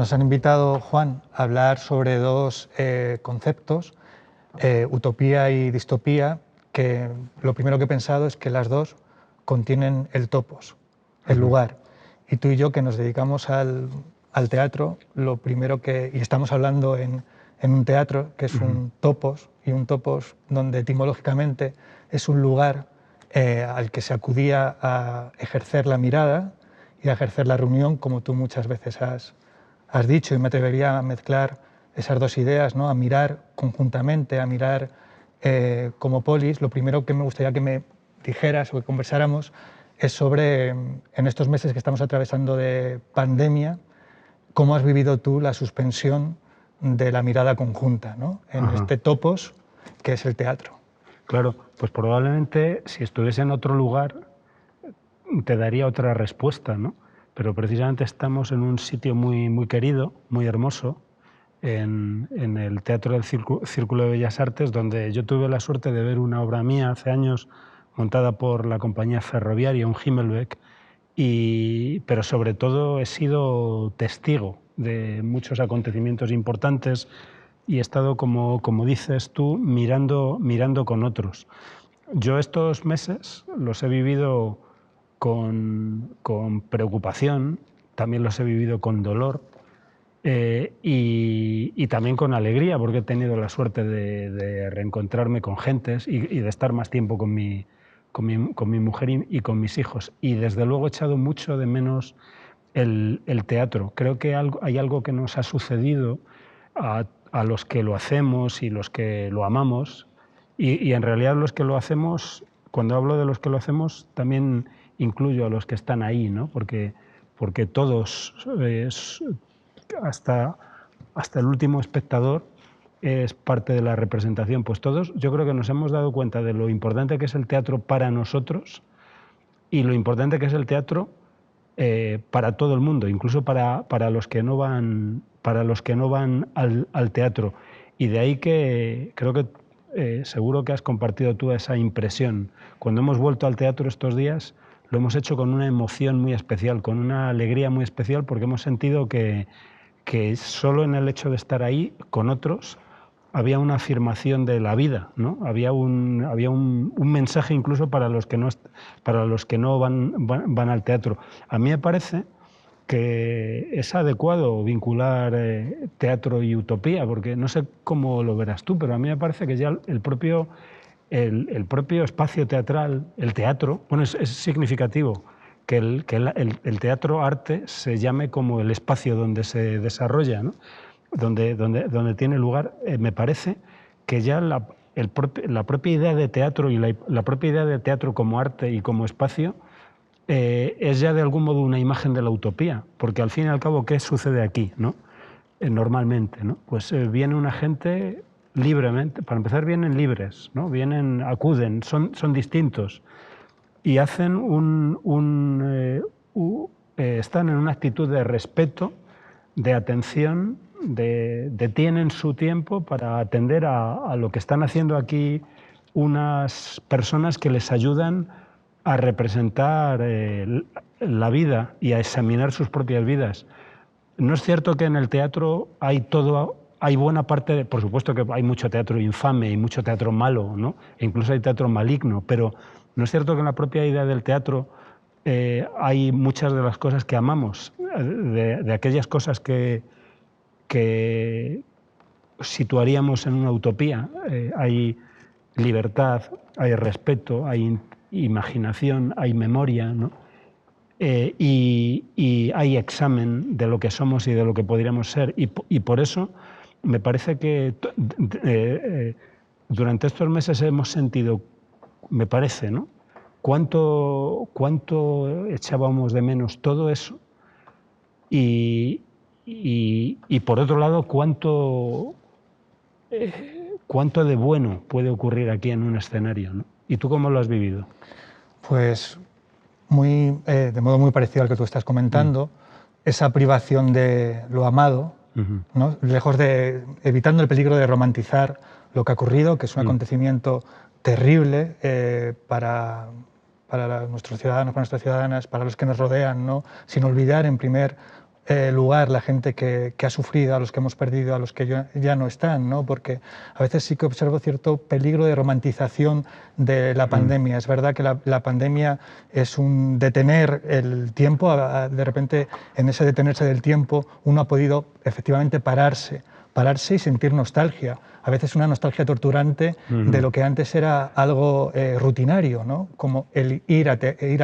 Nos han invitado, Juan, a hablar sobre dos conceptos, utopía y distopía, que lo primero que he pensado es que las dos contienen el topos, el lugar. Y tú y yo, que nos dedicamos al teatro, lo primero que... Y estamos hablando en un teatro que es un topos, y un topos donde etimológicamente es un lugar al que se acudía a ejercer la mirada y a ejercer la reunión, como tú muchas veces has dicho, y me atrevería a mezclar esas dos ideas, ¿no? A mirar conjuntamente, a mirar como polis. Lo primero que me gustaría que me dijeras o que conversáramos es sobre, en estos meses que estamos atravesando de pandemia, cómo has vivido tú la suspensión de la mirada conjunta, ¿no? En este topos que es el teatro. Claro, pues probablemente si estuviese en otro lugar te daría otra respuesta, ¿no? Pero precisamente estamos en un sitio muy querido, muy hermoso, en el Teatro del Círculo de Bellas Artes, donde yo tuve la suerte de ver una obra mía hace años montada por la compañía ferroviaria, un Himmelbeck, pero sobre todo he sido testigo de muchos acontecimientos importantes y he estado, como dices tú, mirando con otros. Yo estos meses los he vivido con preocupación, también los he vivido con dolor y también con alegría, porque he tenido la suerte de reencontrarme con gentes y de estar más tiempo con mi mujer y con mis hijos. Y desde luego he echado mucho de menos el teatro. Creo que hay algo que nos ha sucedido a los que lo hacemos y los que lo amamos, y en realidad los que lo hacemos, cuando hablo de los que lo hacemos, también incluyo a los que están ahí, ¿no? Porque todos, hasta el último espectador, es parte de la representación. Pues todos yo creo que nos hemos dado cuenta de lo importante que es el teatro para nosotros y lo importante que es el teatro para todo el mundo, incluso para los que no van, al teatro. Y de ahí que creo que seguro que has compartido tú esa impresión. Cuando hemos vuelto al teatro estos días, lo hemos hecho con una emoción muy especial, con una alegría muy especial, porque hemos sentido que solo en el hecho de estar ahí con otros había una afirmación de la vida, ¿no? Había un mensaje incluso para los que no van al teatro. A mí me parece que es adecuado vincular teatro y utopía, porque no sé cómo lo verás tú, pero a mí me parece que ya el propio espacio teatral, el teatro, bueno, es significativo que el teatro arte se llame como el espacio donde se desarrolla, ¿no? donde tiene lugar. Me parece que ya la propia idea de teatro y la propia idea de teatro como arte y como espacio es ya de algún modo una imagen de la utopía, porque al fin y al cabo, ¿qué sucede aquí, ¿no? Normalmente, ¿no? Pues viene una gente libremente, para empezar vienen libres, ¿no? Acuden, son distintos y hacen están en una actitud de respeto, de atención, detienen su tiempo para atender a lo que están haciendo aquí unas personas que les ayudan a representar la vida y a examinar sus propias vidas. No es cierto que en el teatro hay buena parte, por supuesto que hay mucho teatro infame y mucho teatro malo, ¿no? E incluso hay teatro maligno, pero no es cierto que en la propia idea del teatro hay muchas de las cosas que amamos, de aquellas cosas que situaríamos en una utopía. Hay libertad, hay respeto, hay imaginación, hay memoria, ¿no? Y hay examen de lo que somos y de lo que podríamos ser. Y por eso me parece que durante estos meses hemos sentido, me parece, ¿no? Cuánto echábamos de menos todo eso y por otro lado, cuánto de bueno puede ocurrir aquí en un escenario, ¿no? ¿Y tú cómo lo has vivido? Pues de modo muy parecido al que tú estás comentando, esa privación de lo amado, ¿no? Lejos de, evitando el peligro de romantizar lo que ha ocurrido, que es un acontecimiento terrible para nuestros ciudadanos, para nuestras ciudadanas, para los que nos rodean, ¿no? Sin olvidar, en primer lugar la gente que ha sufrido, a los que hemos perdido, a los que ya no están, ¿no? Porque a veces sí que observo cierto peligro de romantización de la pandemia. Es verdad que la pandemia es un detener el tiempo, de repente en ese detenerse del tiempo uno ha podido efectivamente pararse y sentir nostalgia. A veces una nostalgia torturante de lo que antes era algo rutinario, ¿no? Como el ir al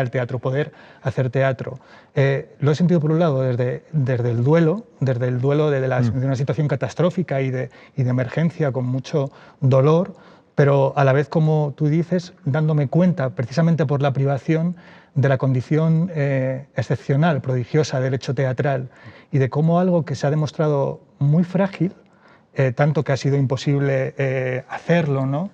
teatro, poder hacer teatro. Lo he sentido por un lado desde el duelo, de una situación catastrófica y de emergencia con mucho dolor, pero a la vez, como tú dices, dándome cuenta, precisamente por la privación, de la condición excepcional, prodigiosa del hecho teatral y de cómo algo que se ha demostrado muy frágil, tanto que ha sido imposible hacerlo, ¿no?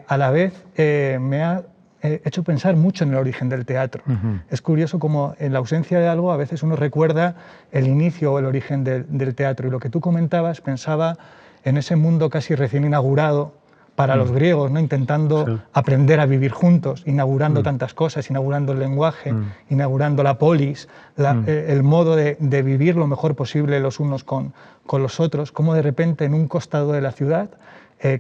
A la vez me ha hecho pensar mucho en el origen del teatro. Es curioso cómo en la ausencia de algo a veces uno recuerda el inicio o el origen del teatro. Y lo que tú comentabas, pensaba en ese mundo casi recién inaugurado para los griegos, ¿no? Intentando aprender a vivir juntos, inaugurando tantas cosas, inaugurando el lenguaje, inaugurando la polis, el modo de vivir lo mejor posible los unos con los otros, cómo de repente en un costado de la ciudad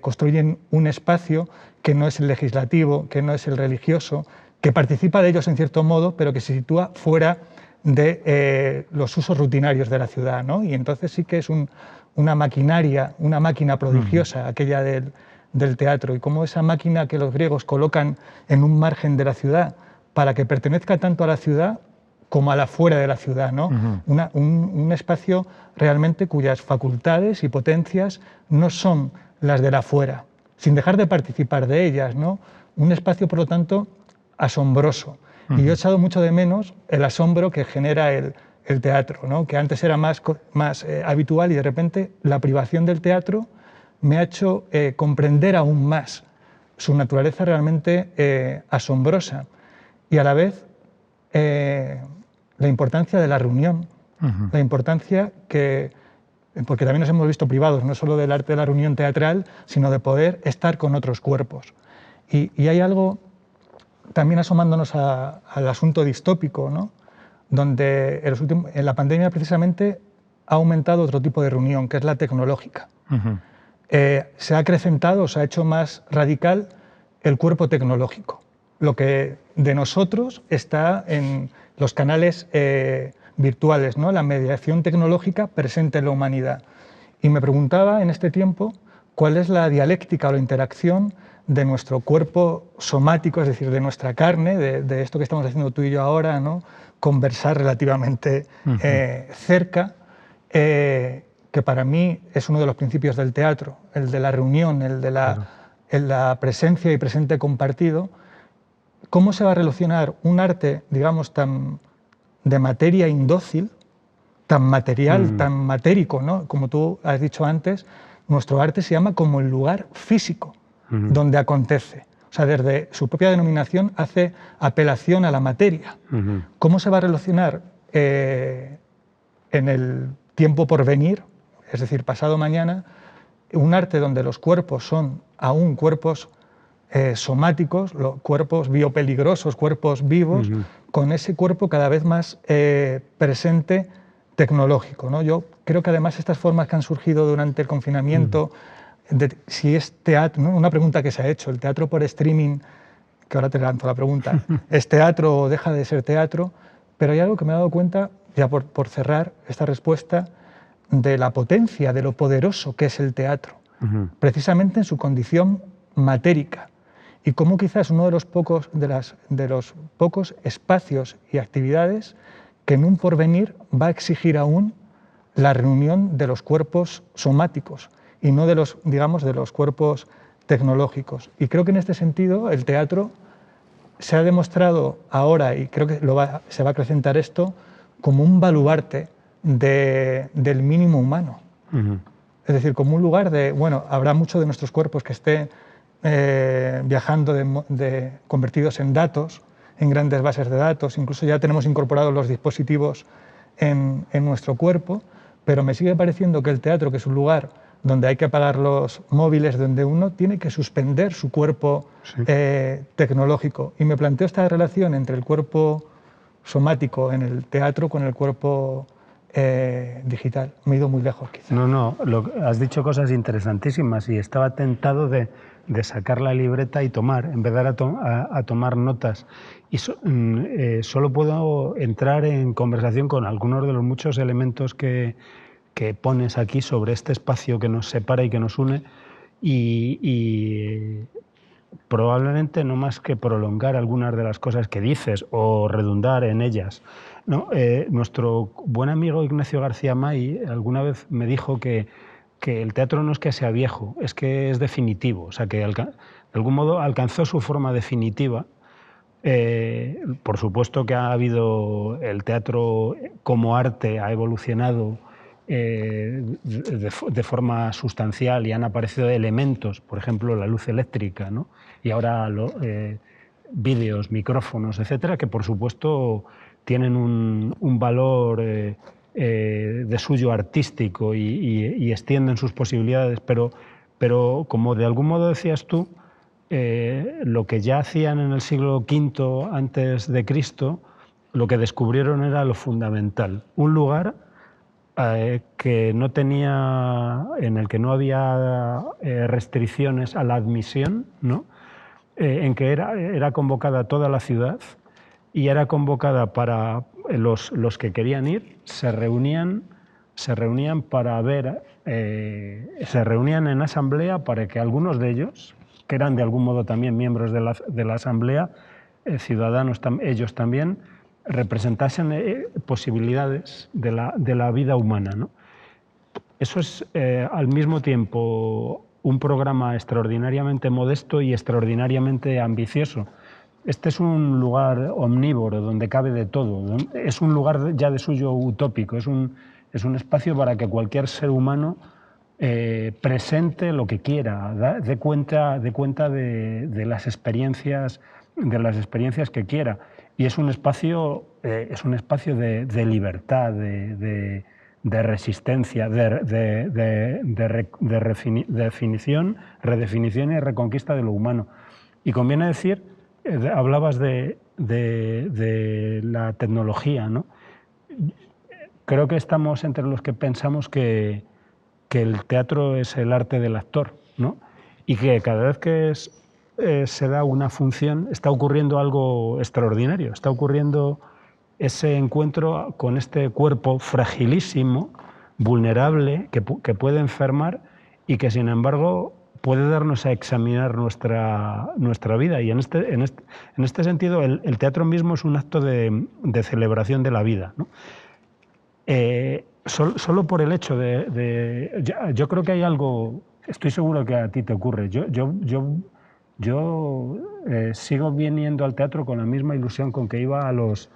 construyen un espacio que no es el legislativo, que no es el religioso, que participa de ellos en cierto modo, pero que se sitúa fuera de los usos rutinarios de la ciudad, ¿no? Y entonces sí que es una máquina prodigiosa, aquella del teatro, y cómo esa máquina que los griegos colocan en un margen de la ciudad para que pertenezca tanto a la ciudad como a la fuera de la ciudad, ¿no? Un espacio realmente cuyas facultades y potencias no son las de la fuera, sin dejar de participar de ellas, ¿no? Un espacio, por lo tanto, asombroso. Y yo he echado mucho de menos el asombro que genera el teatro, ¿no? Que antes era más habitual, y de repente la privación del teatro me ha hecho comprender aún más su naturaleza realmente asombrosa, y a la vez la importancia de la reunión, la importancia porque también nos hemos visto privados no solo del arte de la reunión teatral, sino de poder estar con otros cuerpos. Y hay algo también asomándonos al asunto distópico, ¿no? Donde en la pandemia precisamente ha aumentado otro tipo de reunión, que es la tecnológica. Se ha acrecentado, se ha hecho más radical el cuerpo tecnológico. Lo que de nosotros está en los canales virtuales, ¿no? La mediación tecnológica presente en la humanidad. Y me preguntaba en este tiempo cuál es la dialéctica o la interacción de nuestro cuerpo somático, es decir, de nuestra carne, de esto que estamos haciendo tú y yo ahora, ¿no? Conversar relativamente cerca, que para mí es uno de los principios del teatro, el de la reunión, el de la presencia y presente compartido. ¿Cómo se va a relacionar un arte, digamos, tan de materia indócil, tan material, tan matérico, ¿no? Como tú has dicho antes, nuestro arte se llama como el lugar físico donde acontece. O sea, desde su propia denominación hace apelación a la materia. ¿Cómo se va a relacionar en el tiempo por venir, es decir, pasado mañana, un arte donde los cuerpos son aún cuerpos somáticos, los cuerpos biopeligrosos, cuerpos vivos, con ese cuerpo cada vez más presente tecnológico, ¿no? Yo creo que además estas formas que han surgido durante el confinamiento, si es teatro, ¿no? Una pregunta que se ha hecho, el teatro por streaming, que ahora te lanzo la pregunta, ¿es teatro o deja de ser teatro? Pero hay algo que me he dado cuenta, ya por cerrar esta respuesta, de la potencia, de lo poderoso que es el teatro, precisamente en su condición matérica, y cómo quizás uno de los pocos espacios y actividades que en un porvenir va a exigir aún la reunión de los cuerpos somáticos y no de los, digamos, de los cuerpos tecnológicos. Y creo que en este sentido el teatro se ha demostrado ahora, y creo que se va a acrecentar esto, como un baluarte del mínimo humano. Es decir, como un lugar de, bueno, habrá mucho de nuestros cuerpos que esté viajando convertidos en datos, en grandes bases de datos, incluso ya tenemos incorporados los dispositivos en nuestro cuerpo, pero me sigue pareciendo que el teatro, que es un lugar donde hay que apagar los móviles, donde uno tiene que suspender su cuerpo tecnológico. Y me planteo esta relación entre el cuerpo somático en el teatro con el cuerpo digital. Me he ido muy lejos, quizá. No, has dicho cosas interesantísimas y estaba tentado de sacar la libreta y tomar, en vez de a tomar notas. Y solo puedo entrar en conversación con algunos de los muchos elementos que pones aquí sobre este espacio que nos separa y que nos une, y probablemente no más que prolongar algunas de las cosas que dices o redundar en ellas, ¿no? Nuestro buen amigo Ignacio García May alguna vez me dijo que el teatro no es que sea viejo, es que es definitivo, o sea, que de algún modo alcanzó su forma definitiva. Por supuesto que ha habido, el teatro como arte ha evolucionado de forma sustancial y han aparecido elementos, por ejemplo la luz eléctrica, ¿no? Y ahora vídeos, micrófonos, etcétera, que por supuesto tienen un valor de suyo artístico y extienden sus posibilidades, pero como de algún modo decías tú, lo que ya hacían en el siglo V antes de Cristo, lo que descubrieron era lo fundamental, un lugar que no tenía, en el que no había restricciones a la admisión, ¿no? En que era convocada toda la ciudad y era convocada para los que querían ir, se reunían para ver, se reunían en asamblea para que algunos de ellos, que eran de algún modo también miembros de la asamblea, ciudadanos ellos también, representasen posibilidades de la vida humana, ¿no? Eso es al mismo tiempo un programa extraordinariamente modesto y extraordinariamente ambicioso. Este es un lugar omnívoro donde cabe de todo. Es un lugar ya de suyo utópico. Es un espacio para que cualquier ser humano presente lo que quiera, dé cuenta de las experiencias que quiera. Y es un espacio de libertad, de resistencia, de definición, redefinición y reconquista de lo humano. Y conviene decir, hablabas de la tecnología, ¿no? Creo que estamos entre los que pensamos que el teatro es el arte del actor, ¿no? Y que cada vez que se da una función está ocurriendo algo extraordinario, está ocurriendo ese encuentro con este cuerpo fragilísimo, vulnerable, que puede enfermar y que sin embargo puede darnos a examinar nuestra vida. Y en este sentido el teatro mismo es un acto de celebración de la vida, ¿no? Solo por el hecho yo creo que hay algo, estoy seguro que a ti te ocurre. Yo sigo viniendo al teatro con la misma ilusión con que iba a los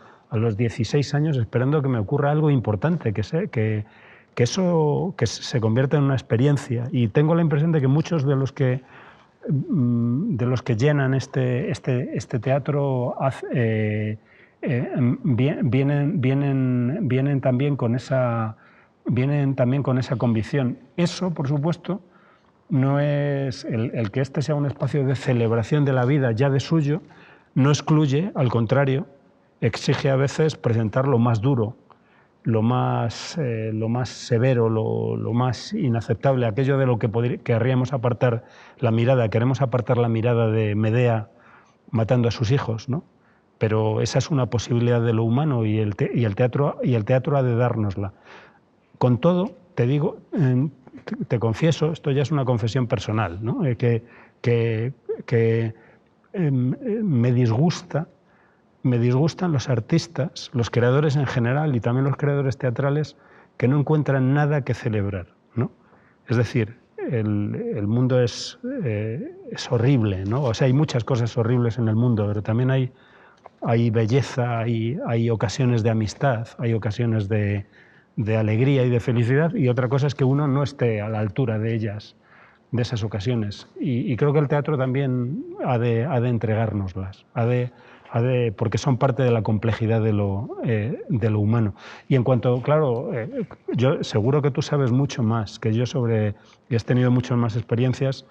16 años, esperando que me ocurra algo importante, que eso se convierta en una experiencia. Y tengo la impresión de que muchos de los que llenan este teatro vienen también con esa convicción. Eso, por supuesto, no es el que este sea un espacio de celebración de la vida ya de suyo, no excluye, al contrario, exige a veces presentar lo más duro, lo más severo, lo más inaceptable, aquello de lo que querríamos apartar la mirada. Queremos apartar la mirada de Medea matando a sus hijos, ¿no? Pero esa es una posibilidad de lo humano y el teatro ha de dárnosla. Con todo, te digo, te confieso, esto ya es una confesión personal, ¿no? que me disgustan los artistas, los creadores en general y también los creadores teatrales que no encuentran nada que celebrar, ¿no? Es decir, el mundo es horrible, ¿no? O sea, hay muchas cosas horribles en el mundo, pero también hay belleza, hay ocasiones de amistad, hay ocasiones de alegría y de felicidad, y otra cosa es que uno no esté a la altura de ellas, de esas ocasiones. Y creo que el teatro también ha de entregárnoslas, porque son parte de la complejidad de lo humano. Y en cuanto, claro, yo seguro que tú sabes mucho más que yo y has tenido muchas más experiencias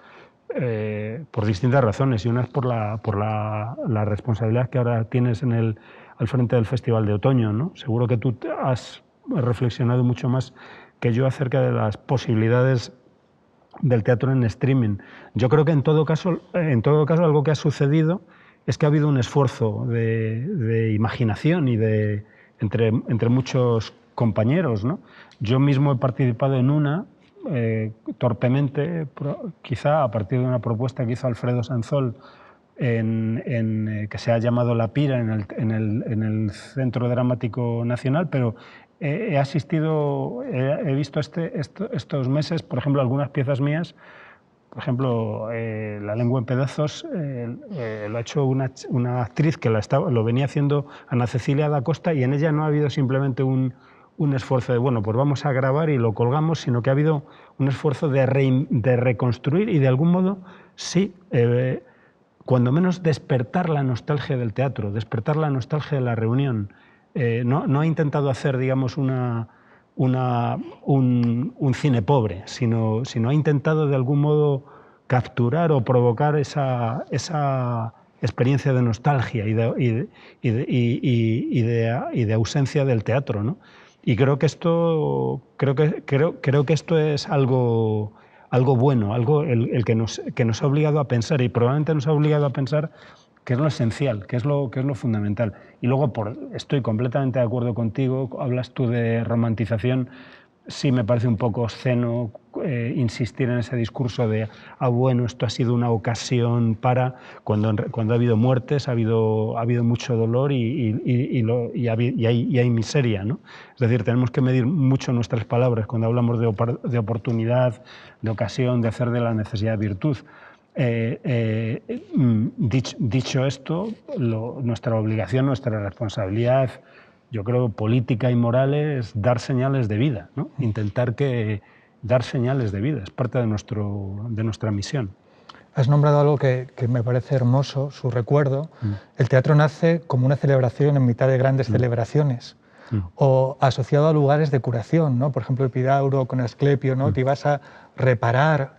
por distintas razones, y una es por la responsabilidad que ahora tienes al frente del Festival de Otoño, ¿no? Seguro que tú has reflexionado mucho más que yo acerca de las posibilidades del teatro en streaming. Yo creo que en todo caso algo que ha sucedido es que ha habido un esfuerzo de imaginación y entre muchos compañeros, ¿no? Yo mismo he participado en una, torpemente, quizá a partir de una propuesta que hizo Alfredo Sanzol, que se ha llamado La Pira en el Centro Dramático Nacional, pero he visto estos meses, por ejemplo, algunas piezas mías. Por ejemplo, La lengua en pedazos lo ha hecho una actriz que lo venía haciendo, Ana Cecilia da Costa, y en ella no ha habido simplemente un esfuerzo de, bueno, pues vamos a grabar y lo colgamos, sino que ha habido un esfuerzo de reconstruir y de algún modo, sí, cuando menos despertar la nostalgia del teatro, despertar la nostalgia de la reunión. No ha intentado hacer, digamos, un cine pobre, sino ha intentado de algún modo capturar o provocar esa experiencia de nostalgia y de ausencia del teatro, ¿no? Y creo que esto es algo bueno, algo el que nos ha obligado a pensar, y probablemente nos ha obligado a pensar que es lo esencial, que es lo fundamental. Y luego, estoy completamente de acuerdo contigo, hablas tú de romantización. Sí me parece un poco obsceno insistir en ese discurso de bueno, esto ha sido una ocasión para... Cuando ha habido muertes, ha habido mucho dolor y hay miseria, ¿no? Es decir, tenemos que medir mucho nuestras palabras cuando hablamos de oportunidad, de ocasión, de hacer de la necesidad virtud. Dicho esto, nuestra obligación, nuestra responsabilidad, yo creo, política y moral, es dar señales de vida, ¿no? Intentar dar señales de vida, es parte de nuestra misión. Has nombrado algo que me parece hermoso, su recuerdo. El teatro nace como una celebración en mitad de grandes celebraciones, o asociado a lugares de curación, ¿no? Por ejemplo, Epidauro con Asclepio, ¿no? Te ibas a reparar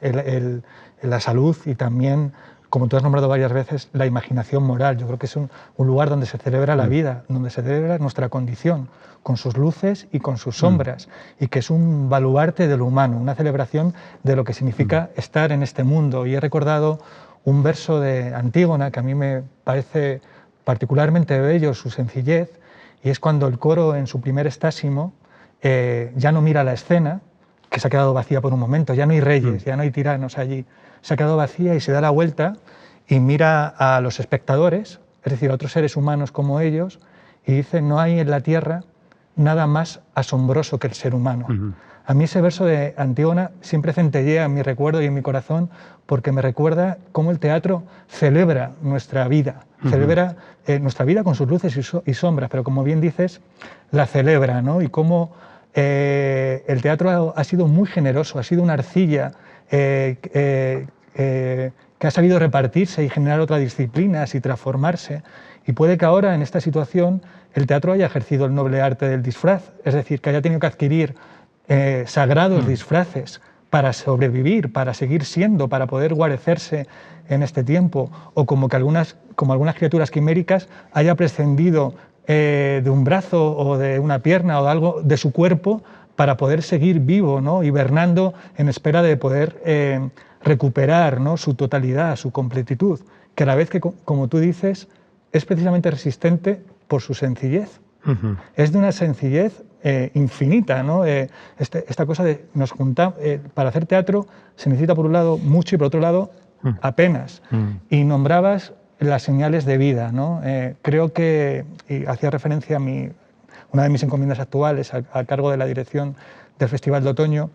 la salud y también, como tú has nombrado varias veces, la imaginación moral. Yo creo que es un lugar donde se celebra la vida, donde se celebra nuestra condición, con sus luces y con sus sombras, y que es un baluarte de lo humano, una celebración de lo que significa estar en este mundo. Y he recordado un verso de Antígona que a mí me parece particularmente bello, su sencillez, y es cuando el coro, en su primer estásimo, ya no mira la escena, que se ha quedado vacía por un momento, ya no hay reyes, ya no hay tiranos allí, se ha quedado vacía y se da la vuelta y mira a los espectadores, es decir, a otros seres humanos como ellos, y dice: no hay en la tierra nada más asombroso que el ser humano. A mí ese verso de Antígona siempre centellea en mi recuerdo y en mi corazón, porque me recuerda cómo el teatro celebra nuestra vida, celebra nuestra vida con sus luces y sombras, pero como bien dices, la celebra, ¿no? Y cómo el teatro ha sido muy generoso, ha sido una arcilla que ha sabido repartirse y generar otras disciplinas y transformarse. Y puede que ahora, en esta situación, el teatro haya ejercido el noble arte del disfraz, es decir, que haya tenido que adquirir sagrados disfraces para sobrevivir, para seguir siendo, para poder guarecerse en este tiempo, o como algunas criaturas quiméricas haya prescindido de un brazo o de una pierna o de algo de su cuerpo para poder seguir vivo, ¿no? Hibernando en espera de poder recuperar, ¿no?, su totalidad, su completitud, que a la vez que, como tú dices, es precisamente resistente por su sencillez. Es de una sencillez infinita, ¿no? Esta cosa de nos juntamos, para hacer teatro se necesita por un lado mucho y por otro lado apenas. Y nombrabas las señales de vida, ¿no? Creo que, y hacía referencia a una de mis encomiendas actuales a cargo de la dirección del Festival de Otoño.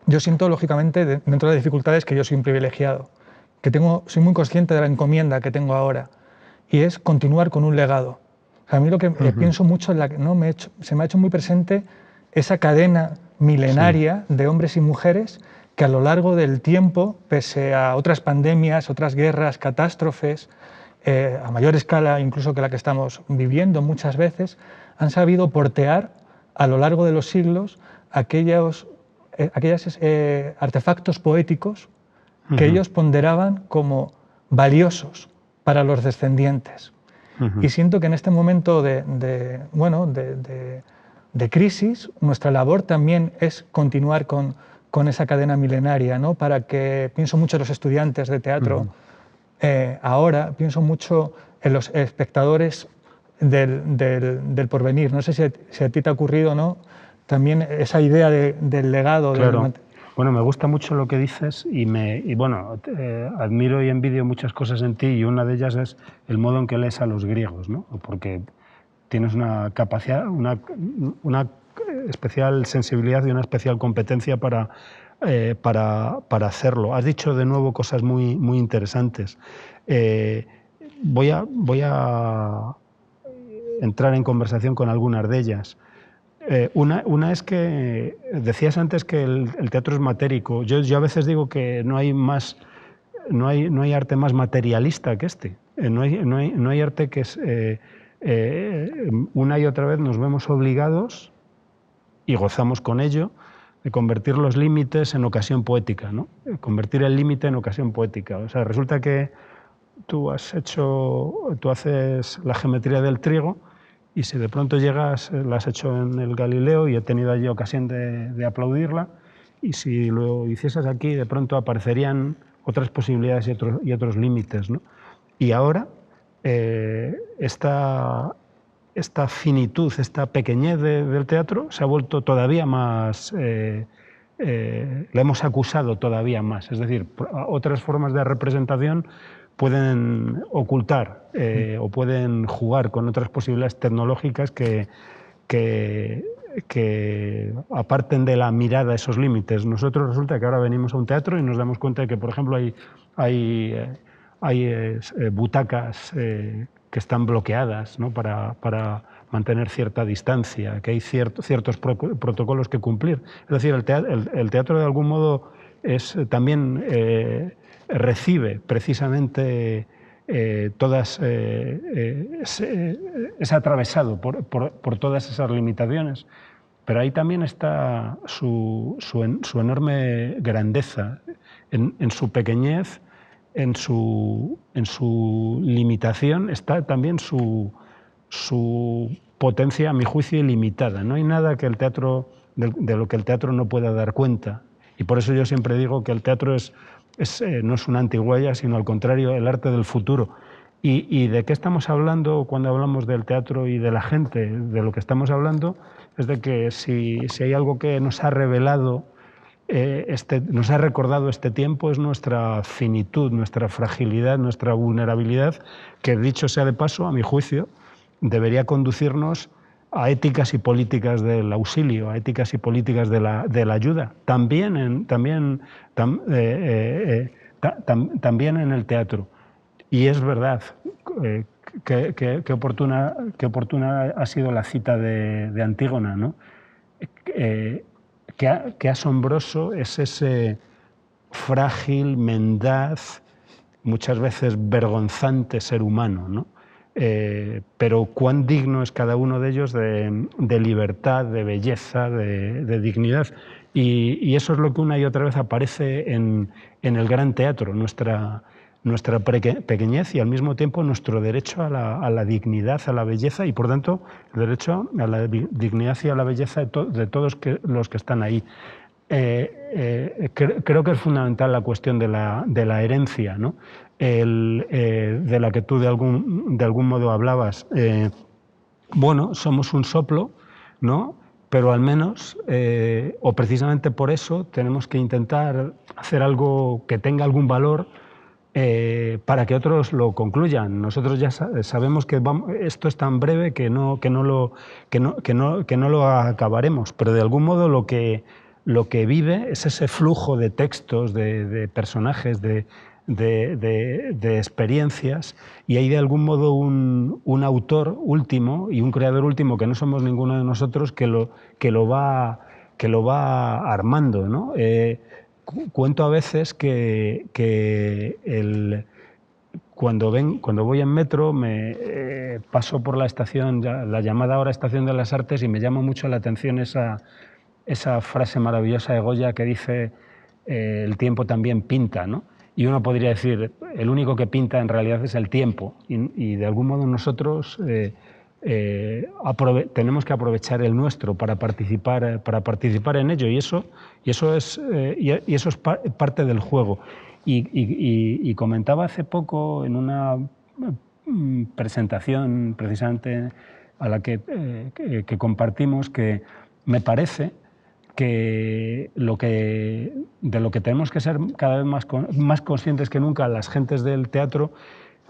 Yo siento, lógicamente, dentro de las dificultades, que yo soy un privilegiado, soy muy consciente de la encomienda que tengo ahora, y es continuar con un legado. A mí lo que pienso mucho, se me ha hecho muy presente esa cadena milenaria de hombres y mujeres que a lo largo del tiempo, pese a otras pandemias, otras guerras, catástrofes, a mayor escala incluso que la que estamos viviendo muchas veces, han sabido portear a lo largo de los siglos aquellos artefactos poéticos que ellos ponderaban como valiosos para los descendientes. Y siento que en este momento de de crisis, nuestra labor también es continuar con esa cadena milenaria, ¿no? Para que, pienso mucho en los estudiantes de teatro, ahora pienso mucho en los espectadores del porvenir. No sé si a ti te ha ocurrido, ¿no? También esa idea del legado. Claro. Bueno, me gusta mucho lo que dices y bueno, admiro y envidio muchas cosas en ti, y una de ellas es el modo en que lees a los griegos, ¿no? Porque tienes una capacidad, una especial sensibilidad y una especial competencia para hacerlo. Has dicho de nuevo cosas muy, muy interesantes. Voy a entrar en conversación con algunas de ellas. Una es que decías antes que el teatro es matérico. Yo a veces digo que no hay arte más materialista que este. No hay arte que es... una y otra vez nos vemos obligados, y gozamos con ello, de convertir los límites en ocasión poética, ¿no? Convertir el límite en ocasión poética. O sea, resulta que tú haces la geometría del trigo, y si de pronto llegas, la has hecho en el Galileo y he tenido allí ocasión de aplaudirla, y si lo hicieses aquí, de pronto aparecerían otras posibilidades y otros límites, ¿no? Y ahora esta finitud, esta pequeñez del teatro se ha vuelto todavía más... la hemos acusado todavía más. Es decir, otras formas de representación pueden ocultar o pueden jugar con otras posibilidades tecnológicas que aparten de la mirada esos límites. Nosotros resulta que ahora venimos a un teatro y nos damos cuenta de que, por ejemplo, hay butacas que están bloqueadas, ¿no? para mantener cierta distancia, que hay ciertos protocolos que cumplir. Es decir, el teatro de algún modo también recibe precisamente es atravesado por todas esas limitaciones, pero ahí también está su enorme grandeza, en su pequeñez, en su limitación está también su potencia, a mi juicio, ilimitada. No hay nada que de lo que el teatro no pueda dar cuenta, y por eso yo siempre digo que el teatro no es una antiguaya, sino al contrario, el arte del futuro. ¿Y de qué estamos hablando cuando hablamos del teatro y de la gente? De lo que estamos hablando es de que si hay algo que nos ha revelado, nos ha recordado este tiempo, es nuestra finitud, nuestra fragilidad, nuestra vulnerabilidad, que, dicho sea de paso, a mi juicio, debería conducirnos a éticas y políticas del auxilio, a éticas y políticas de la ayuda, también en el teatro. Y es verdad, qué oportuna ha sido la cita de Antígona, ¿no? Qué asombroso es ese frágil, mendaz, muchas veces vergonzante ser humano, ¿no? Pero cuán digno es cada uno de ellos de libertad, de belleza, de dignidad. Y eso es lo que una y otra vez aparece en el gran teatro, nuestra pequeñez y al mismo tiempo nuestro derecho a la dignidad, a la belleza, y por tanto el derecho a la dignidad y a la belleza de todos los que están ahí. Creo que es fundamental la cuestión de la herencia, ¿no? De la que tú de algún modo hablabas. Bueno, somos un soplo, ¿no? Pero al menos, o precisamente por eso, tenemos que intentar hacer algo que tenga algún valor para que otros lo concluyan. Nosotros ya sabemos que esto es tan breve que no lo acabaremos, pero de algún modo lo que vive es ese flujo de textos, de personajes, de experiencias, y hay de algún modo un autor último y un creador último, que no somos ninguno de nosotros, que lo va armando, ¿no? Cuento a veces que cuando voy en metro paso por la estación, la llamada ahora Estación de las Artes, y me llama mucho la atención esa frase maravillosa de Goya que dice el tiempo también pinta, ¿no? Y uno podría decir, el único que pinta en realidad es el tiempo, y de algún modo nosotros tenemos que aprovechar el nuestro para participar en ello, y eso es parte del juego. Y comentaba hace poco en una presentación precisamente a la que compartimos, que me parece que de lo que tenemos que ser cada vez más conscientes que nunca las gentes del teatro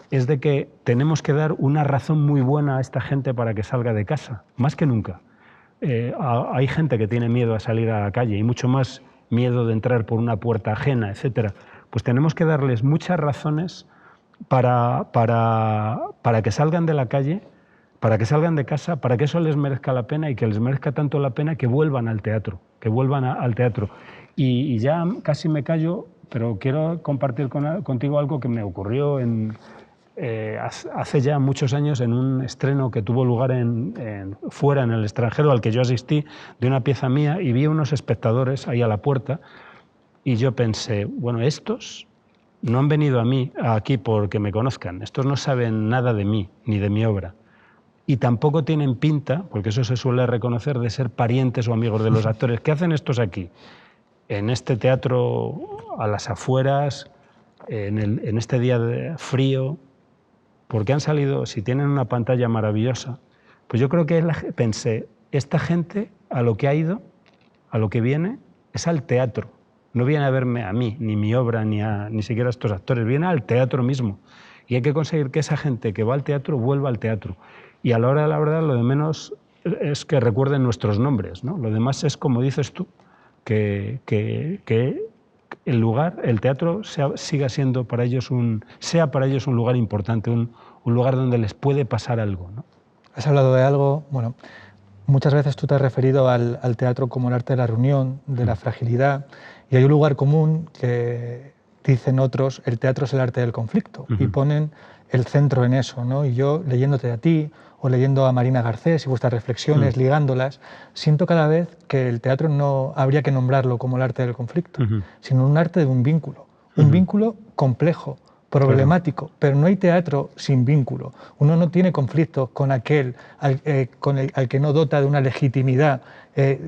es de que tenemos que dar una razón muy buena a esta gente para que salga de casa, más que nunca. Hay gente que tiene miedo a salir a la calle y mucho más miedo de entrar por una puerta ajena, etcétera. Pues tenemos que darles muchas razones para que salgan de la calle, para que salgan de casa, para que eso les merezca la pena y que les merezca tanto la pena que vuelvan al teatro, al teatro. Y ya casi me callo, pero quiero compartir contigo algo que me ocurrió hace ya muchos años en un estreno que tuvo lugar fuera, en el extranjero, al que yo asistí, de una pieza mía, y vi unos espectadores ahí a la puerta, y yo pensé, bueno, estos no han venido aquí porque me conozcan, estos no saben nada de mí ni de mi obra. Y tampoco tienen pinta, porque eso se suele reconocer, de ser parientes o amigos de los actores. ¿Qué hacen estos aquí? En este teatro a las afueras, en este día frío, porque han salido, si tienen una pantalla maravillosa, pues yo creo que pensé, esta gente a lo que ha ido, a lo que viene, es al teatro. No viene a verme a mí, ni mi obra, ni siquiera a estos actores, viene al teatro mismo. Y hay que conseguir que esa gente que va al teatro vuelva al teatro. Y a la hora de la verdad, lo de menos es que recuerden nuestros nombres, ¿no? Lo demás es, como dices tú, que el teatro siga siendo para ellos un lugar importante, un lugar donde les puede pasar algo, ¿no? Has hablado de algo, bueno, muchas veces tú te has referido al teatro como el arte de la reunión, de la fragilidad, y hay un lugar común que dicen otros, el teatro es el arte del conflicto, y ponen el centro en eso, ¿no? Y yo, leyéndote a ti, o leyendo a Marina Garcés y vuestras reflexiones, ligándolas, siento cada vez que el teatro no habría que nombrarlo como el arte del conflicto, sino un arte de un vínculo complejo, problemático, pero no hay teatro sin vínculo. Uno no tiene conflictos con aquel al que no dota de una legitimidad,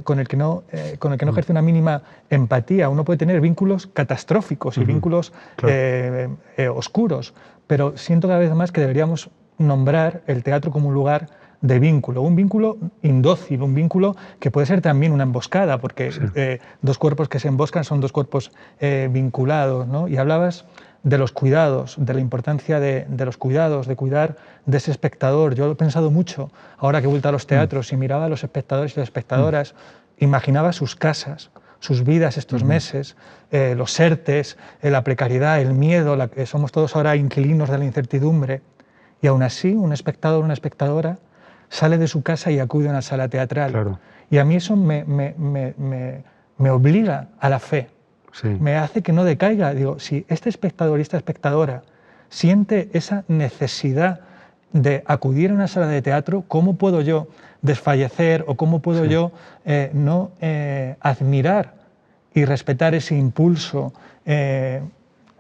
con el que no ejerce una mínima empatía. Uno puede tener vínculos catastróficos y vínculos oscuros, pero siento cada vez más que deberíamos nombrar el teatro como un lugar de vínculo, un vínculo indócil, un vínculo que puede ser también una emboscada, porque dos cuerpos que se emboscan son dos cuerpos vinculados, ¿no? Y hablabas de los cuidados, de la importancia de los cuidados, de cuidar de ese espectador. Yo lo he pensado mucho ahora que he vuelto a los teatros y miraba a los espectadores y las espectadoras, imaginaba sus casas, sus vidas estos meses, los ERTEs, la precariedad, el miedo, somos todos ahora inquilinos de la incertidumbre, y aún así un espectador o una espectadora sale de su casa y acude a una sala teatral. Claro. Y a mí eso me obliga a la fe. Sí. Me hace que no decaiga. Digo, si este espectador y esta espectadora siente esa necesidad de acudir a una sala de teatro, ¿cómo puedo yo desfallecer o cómo puedo yo no admirar y respetar ese impulso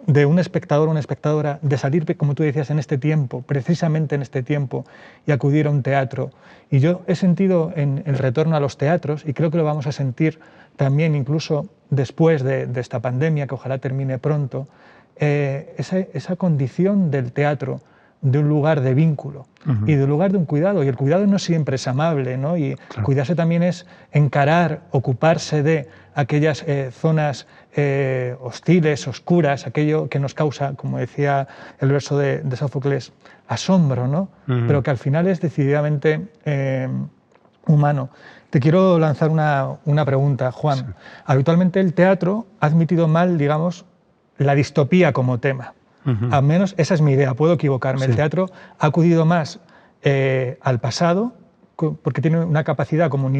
de un espectador o una espectadora de salir, como tú decías, en este tiempo, precisamente en este tiempo, y acudir a un teatro? Y yo he sentido en el retorno a los teatros, y creo que lo vamos a sentir también incluso después de esta pandemia, que ojalá termine pronto, esa condición del teatro, de un lugar de vínculo y de un lugar de un cuidado. Y el cuidado no siempre es amable, ¿no? Y cuidarse también es encarar, ocuparse de aquellas zonas hostiles, oscuras, aquello que nos causa, como decía el verso de Sófocles, asombro, ¿no? Pero que al final es decididamente humano. Te quiero lanzar una pregunta, Juan. Sí. Habitualmente el teatro ha admitido mal, digamos, la distopía como tema. Al menos esa es mi idea, puedo equivocarme. Sí. El teatro ha acudido más al pasado, porque tiene una capacidad como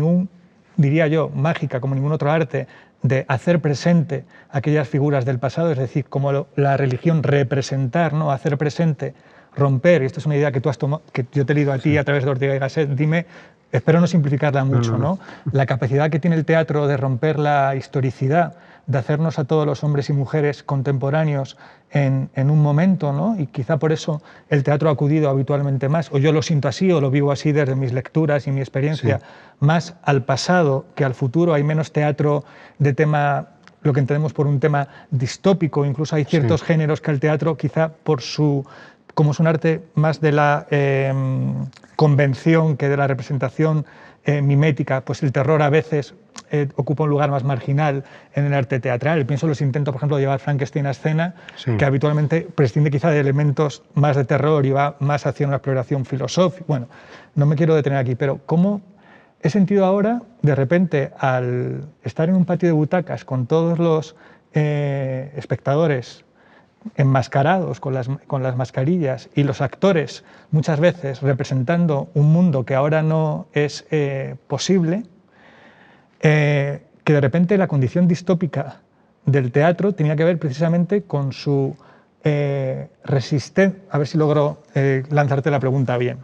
diría yo, mágica, como ningún otro arte, de hacer presente aquellas figuras del pasado, es decir, como la religión, representar, ¿no? Hacer presente, romper, y esta es una idea que tú has tomado, que yo te he leído a ti a través de Ortega y Gasset. Dime, espero no simplificarla mucho, ¿no? La capacidad que tiene el teatro de romper la historicidad, de hacernos a todos los hombres y mujeres contemporáneos en un momento, ¿no? Y quizá por eso el teatro ha acudido habitualmente más, o yo lo siento así, o lo vivo así desde mis lecturas y mi experiencia, sí, más al pasado que al futuro. Hay menos teatro de tema, lo que entendemos por un tema distópico, incluso hay ciertos sí, géneros que el teatro, quizá por su, como es un arte más de la convención que de la representación mimética, pues el terror a veces ocupa un lugar más marginal en el arte teatral. Pienso en los intentos, por ejemplo, de llevar Frankenstein a escena, sí, que habitualmente prescinde quizá de elementos más de terror y va más hacia una exploración filosófica. Bueno, no me quiero detener aquí, pero ¿cómo he sentido ahora, de repente, al estar en un patio de butacas con todos los espectadores enmascarados con las mascarillas y los actores muchas veces representando un mundo que ahora no es posible, que de repente la condición distópica del teatro tenía que ver precisamente con su resistencia, a ver si logro lanzarte la pregunta bien,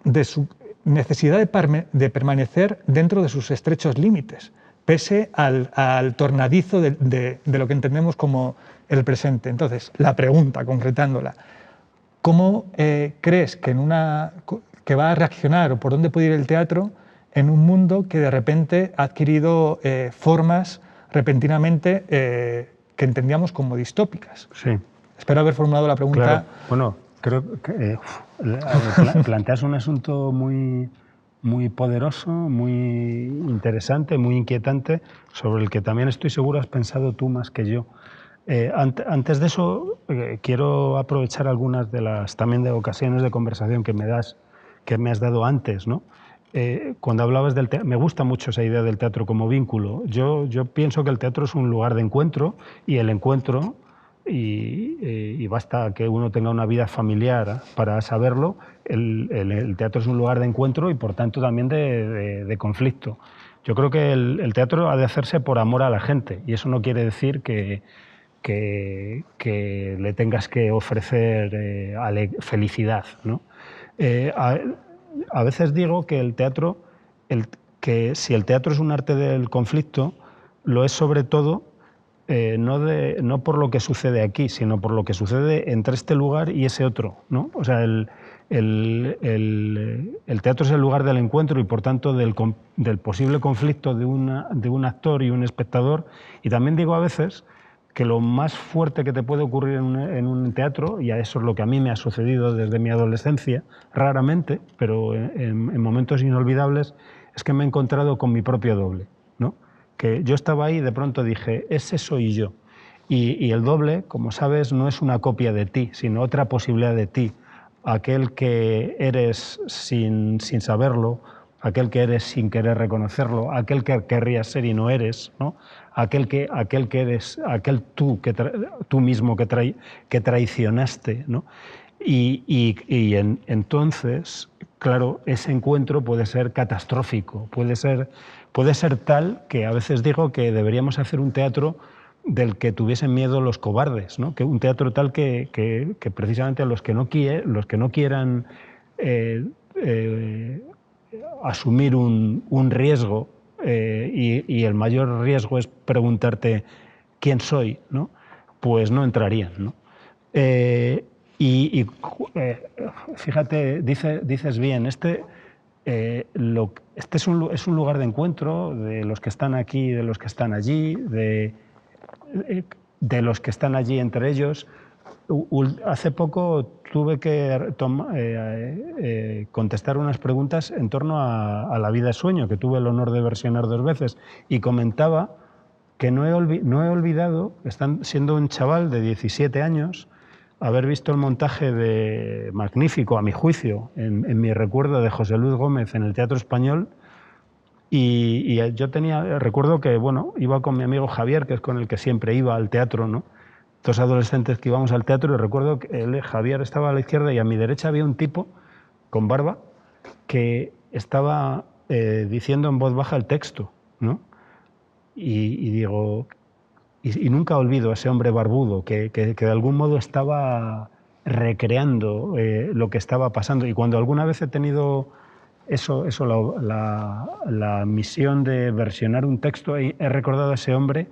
de su necesidad de permanecer dentro de sus estrechos límites, pese al tornadizo de lo que entendemos como el presente. Entonces, la pregunta, concretándola, ¿cómo crees que que va a reaccionar o por dónde puede ir el teatro en un mundo que de repente ha adquirido formas repentinamente que entendíamos como distópicas? Sí. Espero haber formulado la pregunta. Claro. Bueno, creo que planteas un asunto muy, muy poderoso, muy interesante, muy inquietante, sobre el que también estoy seguro has pensado tú más que yo. Antes de eso, quiero aprovechar algunas de las también de ocasiones de conversación que me has dado antes, ¿no? Cuando hablabas del teatro, me gusta mucho esa idea del teatro como vínculo. Yo pienso que el teatro es un lugar de encuentro y el encuentro, y basta que uno tenga una vida familiar para saberlo, el teatro es un lugar de encuentro y por tanto también de conflicto. Yo creo que el teatro ha de hacerse por amor a la gente y eso no quiere decir que le tengas que ofrecer felicidad, ¿no? A veces digo que el teatro, que si el teatro es un arte del conflicto, lo es sobre todo no por lo que sucede aquí, sino por lo que sucede entre este lugar y ese otro, ¿no? O sea, el teatro es el lugar del encuentro y por tanto del posible conflicto de un actor y un espectador. Y también digo a veces que lo más fuerte que te puede ocurrir en un teatro, y a eso es lo que a mí me ha sucedido desde mi adolescencia, raramente, pero en momentos inolvidables, es que me he encontrado con mi propio doble, ¿no? Que yo estaba ahí y de pronto dije, ese soy yo. Y el doble, como sabes, no es una copia de ti, sino otra posibilidad de ti. Aquel que eres sin saberlo, aquel que eres sin querer reconocerlo, aquel que querrías ser y no eres, ¿no? Aquel que eres, aquel tú mismo que traicionaste, ¿no? Entonces, claro, ese encuentro puede ser catastrófico, puede ser tal que a veces digo que deberíamos hacer un teatro del que tuviesen miedo los cobardes, ¿no? Que un teatro tal que precisamente los que no quieran asumir un riesgo, y el mayor riesgo es preguntarte quién soy, ¿no? Pues no entrarían, ¿no? Fíjate, dices bien, este es un lugar de encuentro de los que están aquí y de los que están allí, de los que están allí entre ellos. Hace poco tuve que contestar unas preguntas en torno a la vida de sueño, que tuve el honor de versionar 2 veces, y comentaba que no he olvidado, siendo un chaval de 17 años, haber visto el montaje magnífico, a mi juicio, en mi recuerdo, de José Luis Gómez en el Teatro Español. Y yo recuerdo que, bueno, iba con mi amigo Javier, que es con el que siempre iba al teatro, ¿no? 2 adolescentes que íbamos al teatro, y recuerdo que Javier estaba a la izquierda y a mi derecha había un tipo con barba que estaba diciendo en voz baja el texto, ¿no? Y digo, y nunca olvido a ese hombre barbudo que de algún modo estaba recreando lo que estaba pasando. Y cuando alguna vez he tenido la misión de versionar un texto, he recordado a ese hombre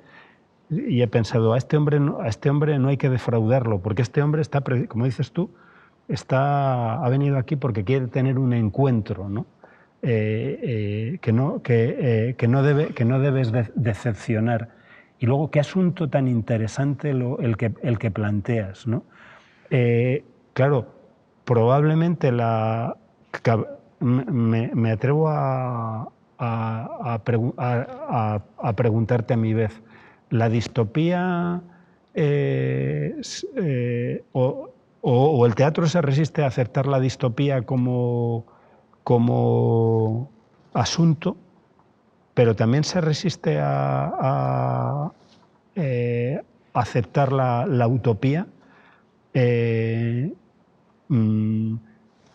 y he pensado, a este hombre no hay que defraudarlo, porque este hombre está, como dices tú, ha venido aquí porque quiere tener un encuentro, ¿no? Que no debes decepcionar. Y luego, qué asunto tan interesante el que planteas, ¿no? Claro, probablemente me atrevo a preguntarte a mi vez, ¿la distopía o el teatro se resiste a aceptar la distopía como asunto, pero también se resiste a aceptar la utopía?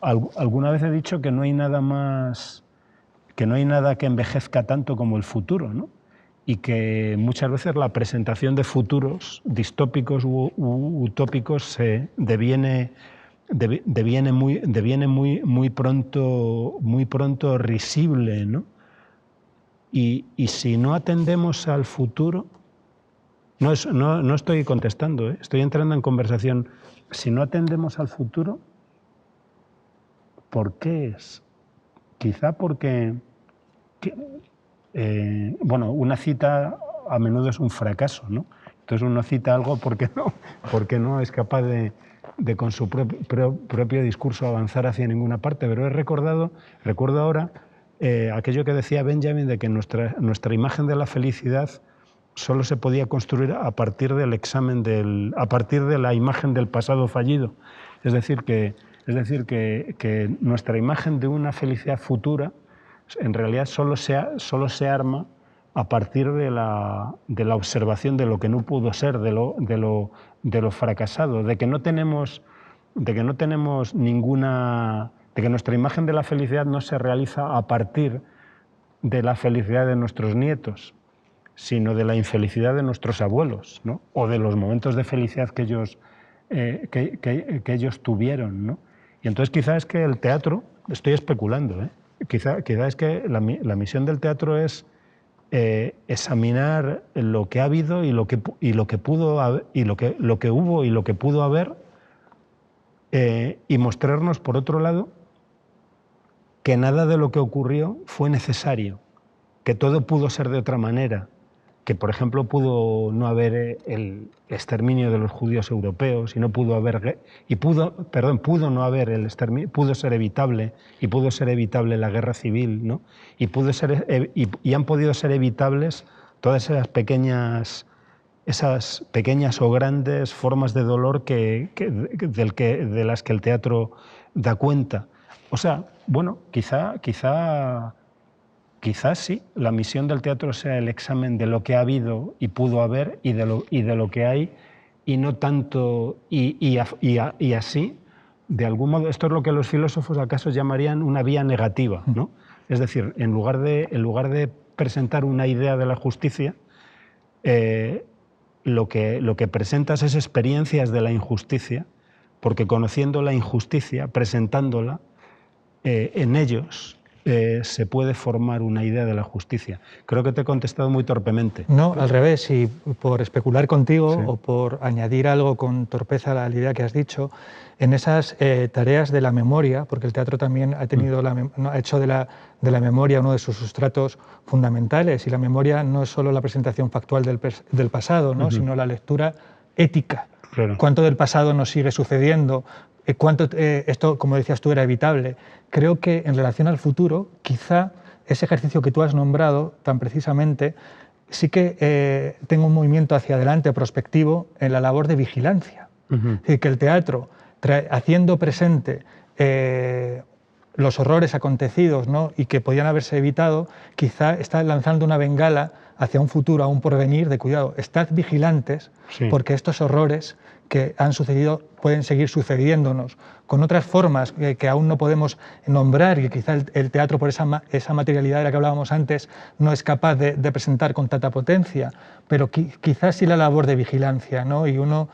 Alguna vez he dicho que no hay nada que envejezca tanto como el futuro, ¿no? Y que muchas veces la presentación de futuros distópicos u utópicos deviene muy pronto risible, ¿no? Y si no atendemos al futuro, no estoy contestando, estoy entrando en conversación. Si no atendemos al futuro, ¿por qué es? Quizá porque una cita a menudo es un fracaso, ¿no? Entonces uno cita algo porque no es capaz de con su propio discurso avanzar hacia ninguna parte. Pero recuerdo ahora aquello que decía Benjamin, de que nuestra imagen de la felicidad solo se podía construir a partir de la imagen del pasado fallido. Es decir, que nuestra imagen de una felicidad futura en realidad solo se arma a partir de la observación de lo que no pudo ser, de lo fracasado, de que nuestra imagen de la felicidad no se realiza a partir de la felicidad de nuestros nietos, sino de la infelicidad de nuestros abuelos, ¿no? O de los momentos de felicidad que ellos tuvieron, ¿no? Y entonces quizás es que el teatro, estoy especulando, quizá es que la misión del teatro es examinar lo que ha habido y lo que pudo haber, y lo que hubo y lo que pudo haber, y mostrarnos, por otro lado, que nada de lo que ocurrió fue necesario, que todo pudo ser de otra manera, que por ejemplo pudo no haber el exterminio de los judíos europeos, pudo no haber el exterminio, pudo ser evitable, y pudo ser evitable la guerra civil, ¿no? Y han podido ser evitables todas esas pequeñas o grandes formas de dolor de las que el teatro da cuenta. O sea, bueno, quizás sí, la misión del teatro sea el examen de lo que ha habido y pudo haber y de lo que hay, y no tanto, y así, de algún modo, esto es lo que los filósofos acaso llamarían una vía negativa, ¿no? Es decir, en lugar de presentar una idea de la justicia, lo que presentas es experiencias de la injusticia, porque conociendo la injusticia, presentándola, en ellos se puede formar una idea de la justicia. Creo que te he contestado muy torpemente. No, al revés, y por especular contigo, sí, o por añadir algo con torpeza a la idea que has dicho, en esas tareas de la memoria, porque el teatro también ha hecho de la memoria uno de sus sustratos fundamentales, y la memoria no es solo la presentación factual del pasado, ¿no? Sino la lectura ética. Claro. ¿Cuánto del pasado nos sigue sucediendo? ¿Cuánto esto, como decías tú, era evitable? Creo que en relación al futuro, quizá ese ejercicio que tú has nombrado tan precisamente, sí que tengo un movimiento hacia adelante prospectivo en la labor de vigilancia. Es decir, que el teatro, haciendo presente los horrores acontecidos, ¿no? Y que podían haberse evitado, quizá está lanzando una bengala hacia un futuro, a un porvenir de cuidado. Estad vigilantes, sí, porque estos horrores que han sucedido pueden seguir sucediéndonos con otras formas que aún no podemos nombrar, y que quizá el teatro, por esa materialidad de la que hablábamos antes, no es capaz de presentar con tanta potencia, pero quizás sí la labor de vigilancia, ¿no? Y uno,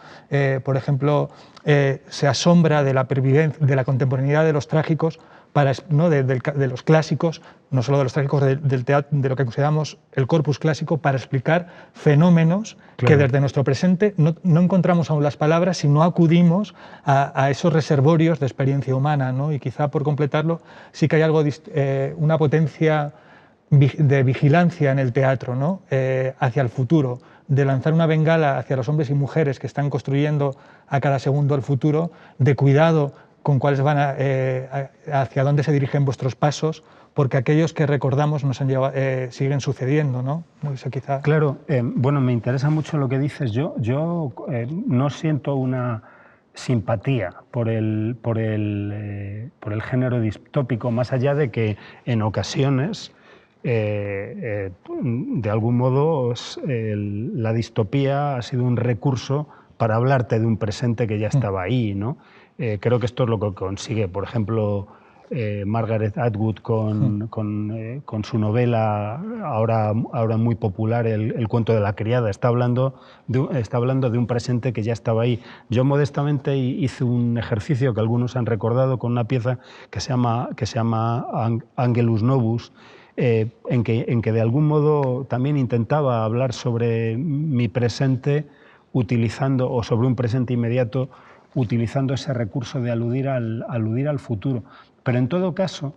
por ejemplo, se asombra de la contemporaneidad de los trágicos ¿no? de los clásicos, no solo de los clásicos del teatro, de lo que consideramos el corpus clásico, para explicar fenómenos que desde nuestro presente no encontramos aún las palabras, sino acudimos a esos reservorios de experiencia humana, ¿no? Y quizá por completarlo sí que hay algo, una potencia de vigilancia en el teatro, ¿no? Hacia el futuro, de lanzar una bengala hacia los hombres y mujeres que están construyendo a cada segundo el futuro, de cuidado con cuáles van hacia dónde se dirigen vuestros pasos, porque aquellos que recordamos nos han llevado, siguen sucediendo, ¿no? Eso quizá... Claro, bueno, me interesa mucho lo que dices. Yo no siento una simpatía por el género distópico, más allá de que en ocasiones, de algún modo, la distopía ha sido un recurso para hablarte de un presente que ya estaba ahí, ¿no? Creo que esto es lo que consigue, por ejemplo, Margaret Atwood con su novela ahora muy popular, el cuento de la criada. Está hablando de un presente que ya estaba ahí. Yo modestamente hice un ejercicio que algunos han recordado con una pieza que se llama Angelus Novus, en que de algún modo también intentaba hablar sobre mi presente utilizando, o sobre un presente inmediato, utilizando ese recurso de aludir al futuro. Pero en todo caso,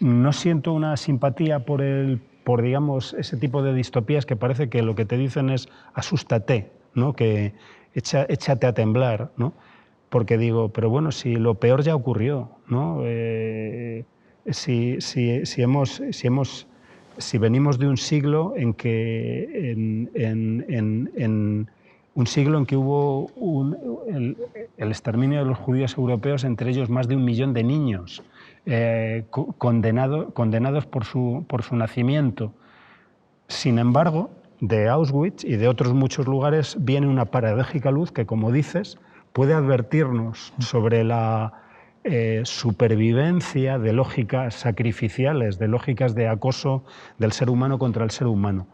no siento una simpatía por digamos, ese tipo de distopías que parece que lo que te dicen es asústate, ¿no? Que échate a temblar, ¿no? Porque digo, pero bueno, si lo peor ya ocurrió, ¿no? Si venimos de un siglo en que un siglo en que hubo el exterminio de los judíos europeos, entre ellos más de 1 millón de niños condenados por su nacimiento. Sin embargo, de Auschwitz y de otros muchos lugares viene una paradójica luz que, como dices, puede advertirnos sobre la supervivencia de lógicas sacrificiales, de lógicas de acoso del ser humano contra el ser humano.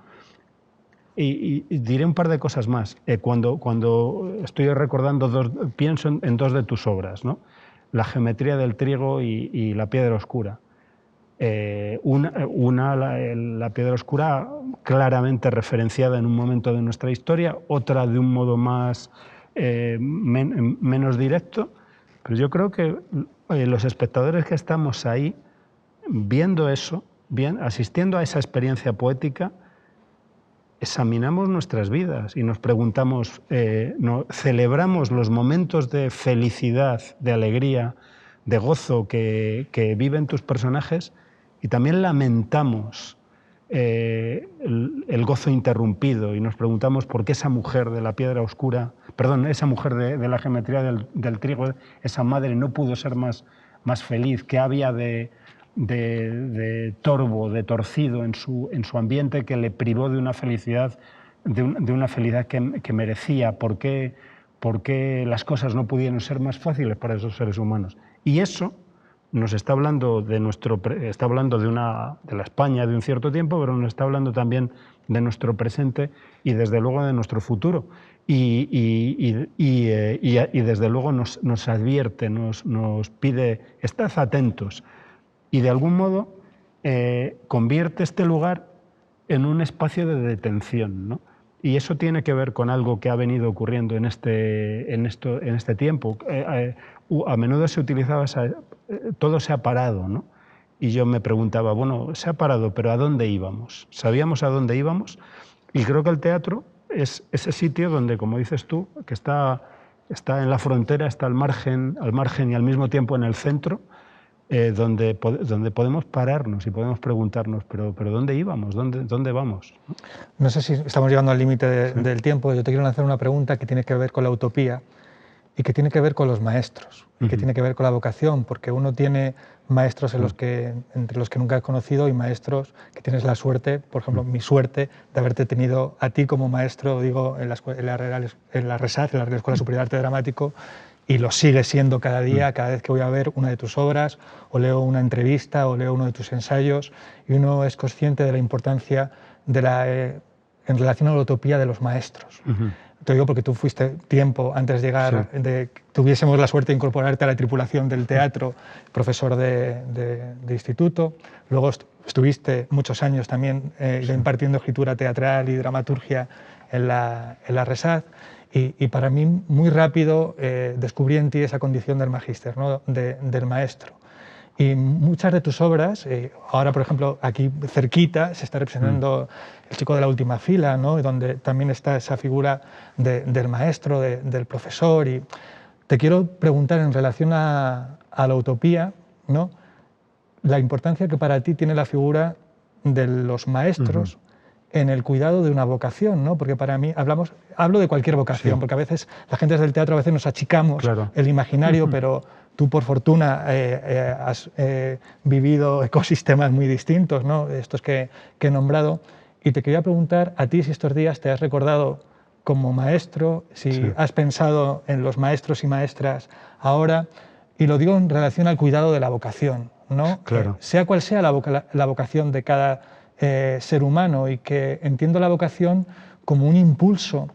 Y diré un par de cosas más. Cuando estoy recordando, pienso en 2 de tus obras, ¿no? La geometría del trigo y la piedra oscura. La piedra oscura claramente referenciada en un momento de nuestra historia, otra de un modo menos directo, pero yo creo que los espectadores que estamos ahí, viendo eso, asistiendo a esa experiencia poética, examinamos nuestras vidas y nos preguntamos, celebramos los momentos de felicidad, de alegría, de gozo que viven tus personajes, y también lamentamos el gozo interrumpido y nos preguntamos por qué esa mujer de la piedra oscura, perdón, esa mujer de la geometría del trigo, esa madre no pudo ser más feliz, que había de torvo, de torcido en su ambiente, que le privó de una felicidad, de una felicidad que merecía. ¿Por qué las cosas no pudieron ser más fáciles para esos seres humanos? Y eso nos está hablando de la España de un cierto tiempo, pero nos está hablando también de nuestro presente y desde luego de nuestro futuro. Y desde luego nos advierte, nos pide, estad atentos. Y de algún modo convierte este lugar en un espacio de detención, ¿no? Y eso tiene que ver con algo que ha venido ocurriendo en este tiempo. A menudo se utilizaba todo se ha parado, ¿no? Y yo me preguntaba, bueno, se ha parado, pero ¿a dónde íbamos? ¿Sabíamos a dónde íbamos? Y creo que el teatro es ese sitio donde, como dices tú, que está en la frontera, está al margen y al mismo tiempo en el centro, donde podemos pararnos y podemos preguntarnos, pero ¿dónde íbamos? ¿Dónde vamos? No sé si estamos llegando al límite del tiempo. Yo te quiero lanzar una pregunta que tiene que ver con la utopía y que tiene que ver con los maestros, y que tiene que ver con la vocación, porque uno tiene maestros entre los que nunca he conocido y maestros que tienes la suerte, por ejemplo, mi suerte de haberte tenido a ti como maestro, digo, en la RESAD, en la Real Escuela Superior de Arte Dramático, y lo sigue siendo cada día, cada vez que voy a ver una de tus obras, o leo una entrevista, o leo uno de tus ensayos, y uno es consciente de la importancia de en relación a la utopía de los maestros. Te digo porque tú fuiste tiempo antes de llegar, de que tuviésemos la suerte de incorporarte a la tripulación del teatro, profesor de instituto. Luego estuviste muchos años también impartiendo escritura teatral y dramaturgia en la RESAD. Y para mí, muy rápido, descubrí en ti esa condición del magíster, ¿no? Del maestro. Y muchas de tus obras, ahora por ejemplo aquí cerquita se está representando El chico de la última fila, ¿no? Donde también está esa figura del maestro, del profesor. Y te quiero preguntar en relación a la utopía, ¿no? La importancia que para ti tiene la figura de los maestros en el cuidado de una vocación, ¿no? Porque para mí, hablo de cualquier vocación, porque a veces la gente del teatro a veces nos achicamos el imaginario, pero tú por fortuna has vivido ecosistemas muy distintos, ¿no? Estos que he nombrado, y te quería preguntar a ti si estos días te has recordado como maestro, si has pensado en los maestros y maestras ahora, y lo digo en relación al cuidado de la vocación, ¿no? Sea cual sea la vocación de cada ser humano, y que entiendo la vocación como un impulso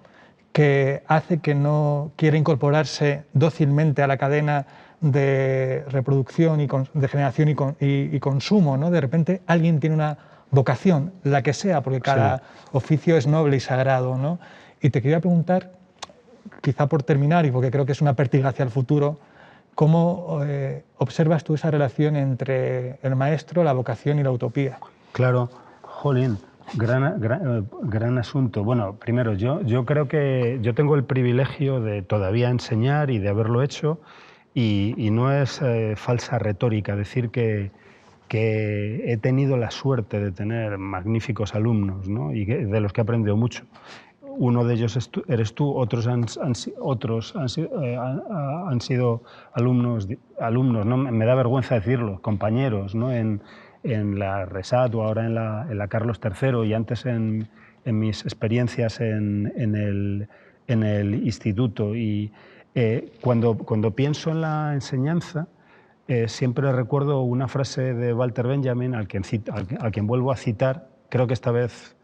que hace que no quiera incorporarse dócilmente a la cadena de reproducción y de generación y consumo, ¿no? De repente alguien tiene una vocación, la que sea, porque cada oficio es noble y sagrado, ¿no? Y te quería preguntar, quizá por terminar, y porque creo que es una pértiga hacia el futuro, ¿cómo observas tú esa relación entre el maestro, la vocación y la utopía? Claro, jolín, gran asunto. Bueno, primero, yo creo que yo tengo el privilegio de todavía enseñar y de haberlo hecho, y no es falsa retórica decir que he tenido la suerte de tener magníficos alumnos, ¿no? Y de los que he aprendido mucho. Uno de ellos eres tú, otros han sido alumnos, ¿no? Me da vergüenza decirlo, compañeros, ¿no? En la RESAD o ahora en la Carlos III, y antes en mis experiencias en el instituto. Y cuando pienso en la enseñanza, siempre recuerdo una frase de Walter Benjamin, a quien vuelvo a citar, creo que esta vez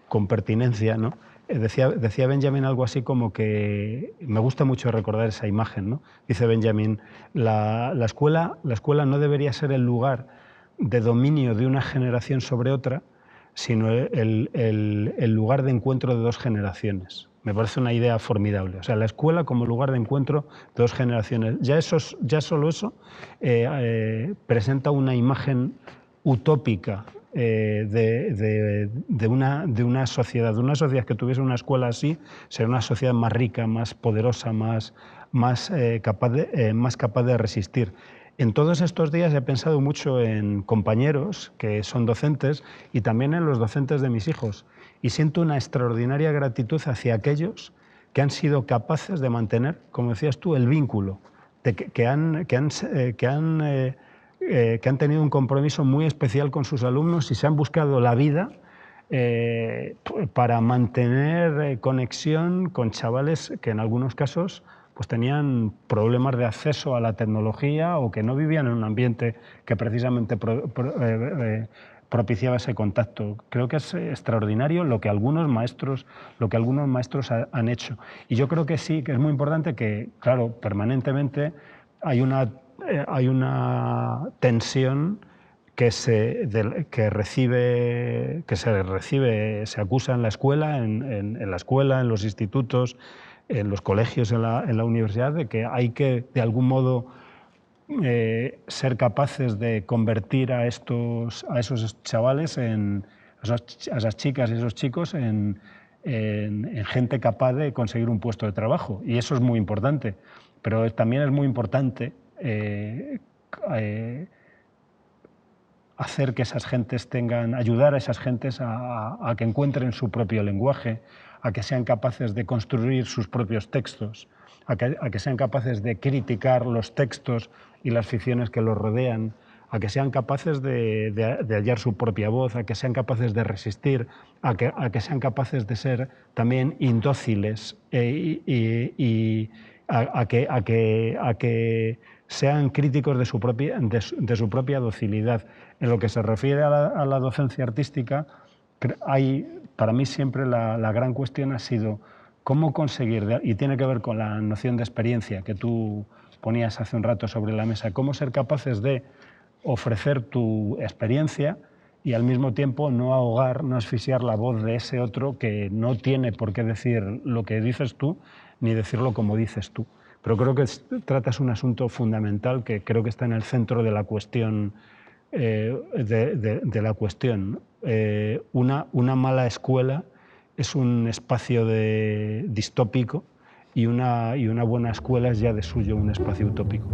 con pertinencia, ¿no? Decía Benjamin algo así como que, me gusta mucho recordar esa imagen, ¿no? Dice Benjamin, la escuela no debería ser el lugar de dominio de una generación sobre otra, sino el lugar de encuentro de dos generaciones. Me parece una idea formidable. O sea, la escuela como lugar de encuentro de dos generaciones. Ya solo eso presenta una imagen utópica de una sociedad que tuviese una escuela así. Sería una sociedad más rica, más poderosa, más capaz de resistir. En todos estos días he pensado mucho en compañeros que son docentes y también en los docentes de mis hijos, y siento una extraordinaria gratitud hacia aquellos que han sido capaces de mantener, como decías tú, el vínculo, que han tenido un compromiso muy especial con sus alumnos y se han buscado la vida para mantener conexión con chavales que en algunos casos pues tenían problemas de acceso a la tecnología o que no vivían en un ambiente que precisamente propiciaba ese contacto. Creo que es extraordinario lo que algunos maestros han hecho. Y yo creo que sí, que es muy importante que, claro, permanentemente hay una tensión que se acusa en la escuela, en la escuela, en los institutos, en los colegios, en la universidad, de que hay que, de algún modo, ser capaces de convertir a esos chavales, a esas chicas y esos chicos, en gente capaz de conseguir un puesto de trabajo. Y eso es muy importante. Pero también es muy importante hacer que esas gentes ayudar a esas gentes a que encuentren su propio lenguaje, a que sean capaces de construir sus propios textos, a que sean capaces de criticar los textos y las ficciones que los rodean, a que sean capaces de hallar su propia voz, a que sean capaces de resistir, a que sean capaces de ser también indóciles y a que sean críticos de su propia docilidad. En lo que se refiere a la docencia artística, hay para mí siempre la gran cuestión ha sido cómo conseguir, y tiene que ver con la noción de experiencia que tú ponías hace un rato sobre la mesa, cómo ser capaces de ofrecer tu experiencia y al mismo tiempo no ahogar, no asfixiar la voz de ese otro que no tiene por qué decir lo que dices tú ni decirlo como dices tú. Pero creo que tratas un asunto fundamental que creo que está en el centro de la cuestión. De la cuestión. Una mala escuela es un espacio distópico y una buena escuela es ya de suyo un espacio utópico.